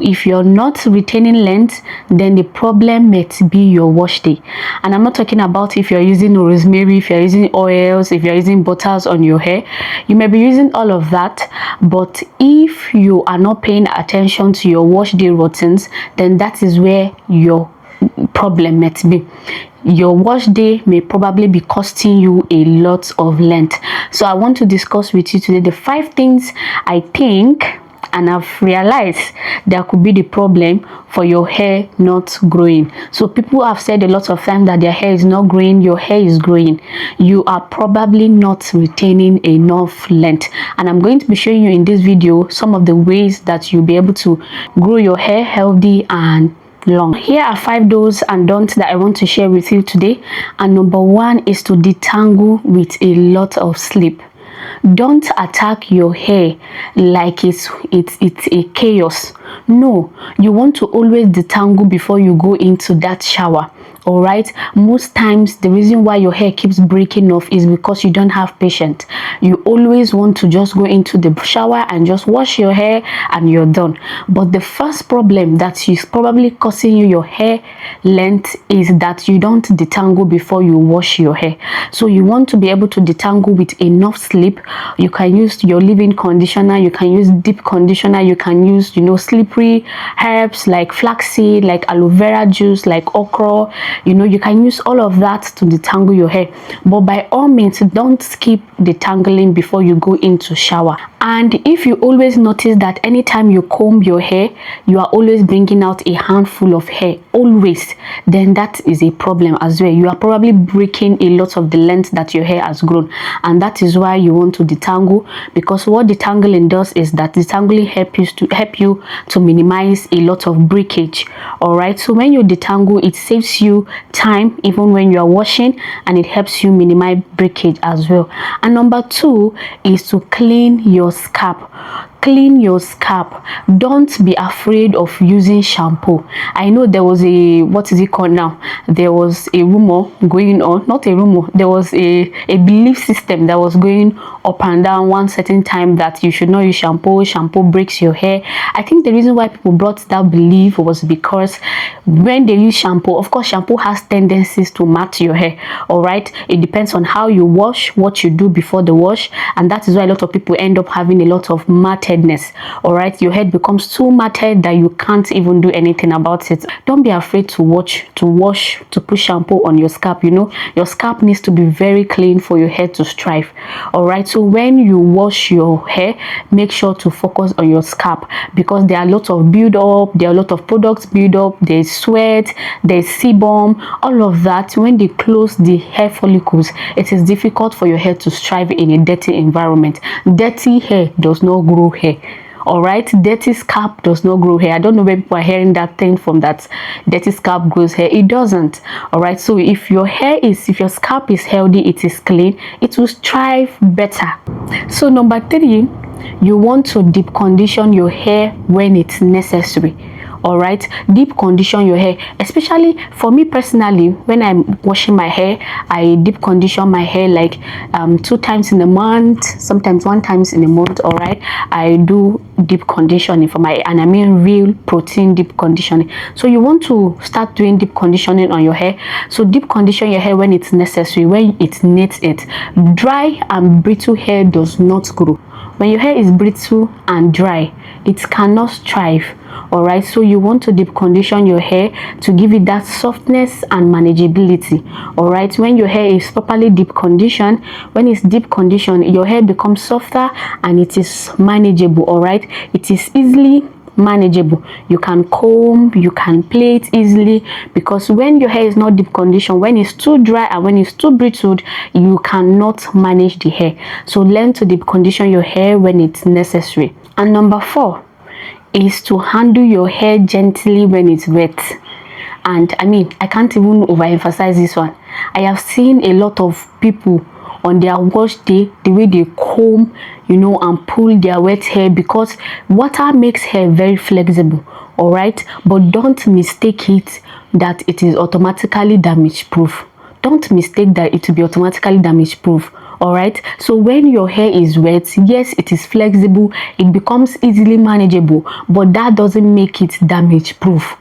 If you're not retaining length, then the problem might be your wash day. And I'm not talking about if you're using rosemary, if you're using oils, if you're using butters on your hair. You may be using all of that, but if you are not paying attention to your wash day routines, then that is where your problem might be. Your wash day may probably be costing you a lot of length. So I want to discuss with you today the 5 things I think and I've realized there could be the problem for your hair not growing. So people have said a lot of times that their hair is not growing. Your hair is growing. You are probably not retaining enough length, and I'm going to be showing you in this video some of the ways that you'll be able to grow your hair healthy and long. Here are 5 do's and don'ts that I want to share with you today. And number 1 is to detangle with a lot of sleep. Don't attack your hair like it's a chaos. No, you want to always detangle before you go into that shower. All right, most times the reason why your hair keeps breaking off is because you don't have patience. You always want to just go into the shower and just wash your hair and you're done. But the first problem that is probably causing you your hair length is that you don't detangle before you wash your hair. So you want to be able to detangle with enough sleep. You can use your leave-in conditioner, you can use deep conditioner, you can use slippery herbs like flaxseed, like aloe vera juice, like okra. You can use all of that to detangle your hair, but by all means don't skip detangling before you go into shower. And if you always notice that anytime you comb your hair you are always bringing out a handful of hair, always, then that is a problem as well. You are probably breaking a lot of the length that your hair has grown, and that is why you want to detangle, because what detangling does is that detangling help you to minimize a lot of breakage. All right, so when you detangle, it saves you time even when you are washing, and it helps you minimize breakage as well. And number 2 is to clean your scalp. Clean your scalp. Don't be afraid of using shampoo. I know there was a, what is it called now, there was a rumor going on, not a rumor, there was a belief system that was going up and down one certain time that you should not use shampoo breaks your hair. I think the reason why people brought that belief was because when they use shampoo, of course shampoo has tendencies to mat your hair. All right, it depends on how you wash, what you do before the wash, and that is why a lot of people end up having a lot of matedness. All right, your head becomes too matted that you can't even do anything about it. Don't be afraid to wash, to put shampoo on your scalp. Your scalp needs to be very clean for your hair to strive. All right, so when you wash your hair, make sure to focus on your scalp, because there are a lot of build up, there are a lot of products build up, there's sweat, there's sebum, all of that. When they close the hair follicles, it is difficult for your hair to strive in a dirty environment. Dirty hair does not grow hair. All right, dirty scalp does not grow hair. I don't know where people are hearing that thing from, that dirty scalp grows hair. It doesn't. All right, so if your scalp is healthy, it is clean, it will strive better. So number 3, you want to deep condition your hair when it's necessary. All right, deep condition your hair. Especially for me personally, when I'm washing my hair, I deep condition my hair like 2 times in a month, sometimes 1 time in a month. All right, I do deep conditioning for my, and I mean real protein deep conditioning. So you want to start doing deep conditioning on your hair. So deep condition your hair when it's necessary, when it needs it. Dry and brittle hair does not grow. When your hair is brittle and dry, it cannot strive. All right, so you want to deep condition your hair to give it that softness and manageability. All right, when your hair is properly deep conditioned, when it's deep conditioned, your hair becomes softer and it is manageable. All right, it is easily manageable. You can comb, you can plait it easily, because when your hair is not deep conditioned, when it's too dry and when it's too brittle, you cannot manage the hair. So learn to deep condition your hair when it's necessary. And number 4 is to handle your hair gently when it's wet. And I mean, I can't even overemphasize this one. I have seen a lot of people on their wash day, the way they comb, and pull their wet hair, because water makes hair very flexible. All right, but don't mistake it that it is automatically damage proof. Don't mistake that it will be automatically damage proof. All right, so when your hair is wet, yes, it is flexible, it becomes easily manageable, but that doesn't make it damage proof.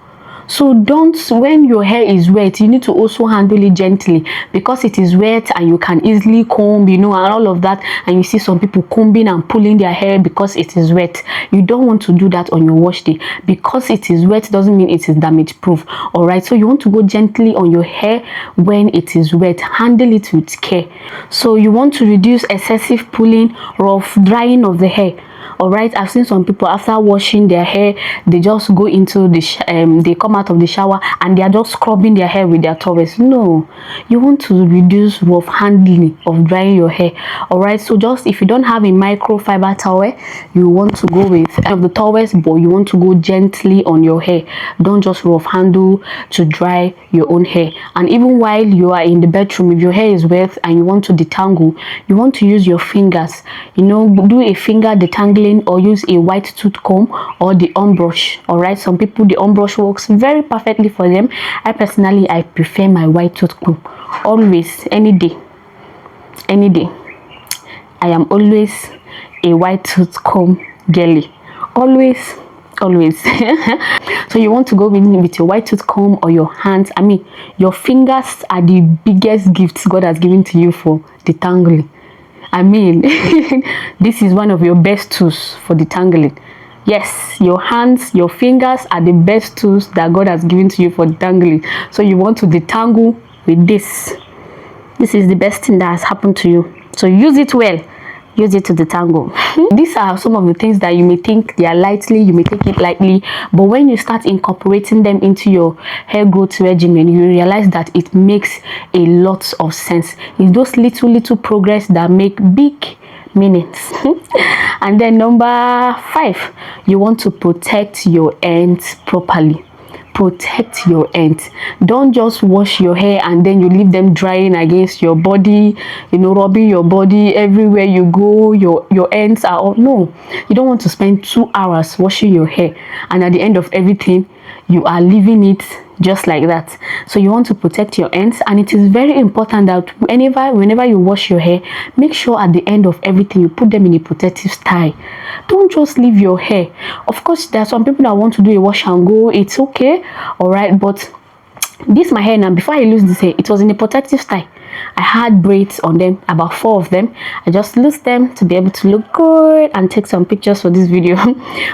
So don't, when your hair is wet, you need to also handle it gently, because it is wet and you can easily comb, you know, and all of that. And you see some people combing and pulling their hair because it is wet. You don't want to do that on your wash day. Because it is wet doesn't mean it is damage proof. All right, so you want to go gently on your hair when it is wet. Handle it with care. So you want to reduce excessive pulling, rough drying of the hair. All right, I've seen some people after washing their hair, they just go into the they come out of the shower and they are just scrubbing their hair with their towels. No, you want to reduce rough handling of drying your hair. All right, so just if you don't have a microfiber towel, you want to go with any of the towels, but you want to go gently on your hair. Don't just rough handle to dry your own hair. And even while you are in the bedroom, if your hair is wet and you want to detangle, you want to use your fingers, you know, do a finger detangling, or use a white tooth comb or the brush. All right, some people the brush works very perfectly for them. I personally, I prefer my white tooth comb. Always, any day I am always a white tooth comb girly. Always. So you want to go with your white tooth comb or your hands. I mean, your fingers are the biggest gifts God has given to you for detangling. I mean, this is one of your best tools for detangling. Yes, your hands, your fingers are the best tools that God has given to you for detangling. So you want to detangle with this. This is the best thing that has happened to you. So use it well. Use it to detangle. These are some of the things that you may think they are lightly, you may take it lightly, but when you start incorporating them into your hair growth regimen, you realize that it makes a lot of sense. It's those little progress that make big meanings. And then number 5, you want to protect your ends properly. Protect your ends. Don't just wash your hair and then you leave them drying against your body, you know, rubbing your body everywhere you go. Your ends are all, no, you don't want to spend 2 hours washing your hair and at the end of everything you are leaving it just like that. So you want to protect your ends, and it is very important that whenever you wash your hair, make sure at the end of everything you put them in a protective style. Don't just leave your hair. Of course, there are some people that want to do a wash and go. It's okay, all right, but this my hair now. Before I lose this hair, it was in a protective style. I had braids on them, about 4 of them. I just loosed them to be able to look good and take some pictures for this video.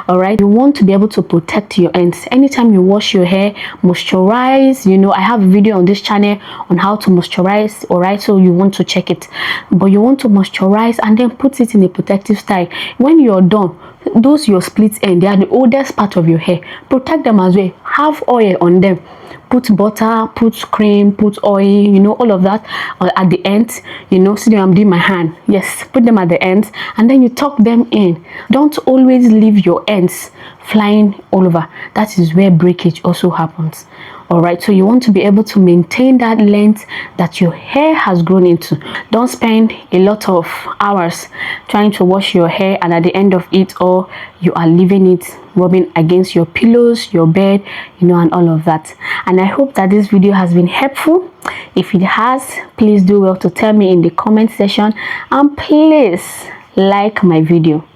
All right, you want to be able to protect your ends. Anytime you wash your hair, moisturize. You know, I have a video on this channel on how to moisturize. All right, so you want to check it, but you want to moisturize and then put it in a protective style. When you're done, those your split end, they are the oldest part of your hair. Protect them as well. Have oil on them. Put butter, put cream, put oil, you know, all of that at the ends. You know, see, I'm doing my hand. Yes, put them at the ends and then you tuck them in. Don't always leave your ends flying all over. That is where breakage also happens. All right, so you want to be able to maintain that length that your hair has grown into. Don't spend a lot of hours trying to wash your hair and at the end of it all you are leaving it rubbing against your pillows, your bed, you know, and all of that. And I hope that this video has been helpful. If it has, please do well to tell me in the comment section, and please like my video,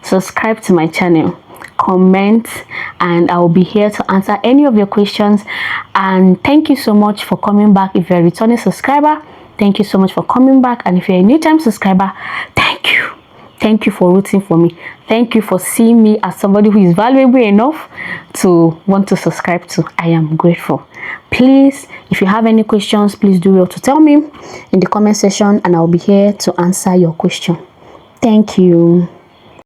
subscribe to my channel, comment, and I'll be here to answer any of your questions. And thank you so much for coming back. If you're a returning subscriber, thank you so much for coming back. And if you're a new time subscriber, thank you for rooting for me. Thank you for seeing me as somebody who is valuable enough to want to subscribe to. I am grateful. Please, if you have any questions, please do well to tell me in the comment section and I'll be here to answer your question. Thank you.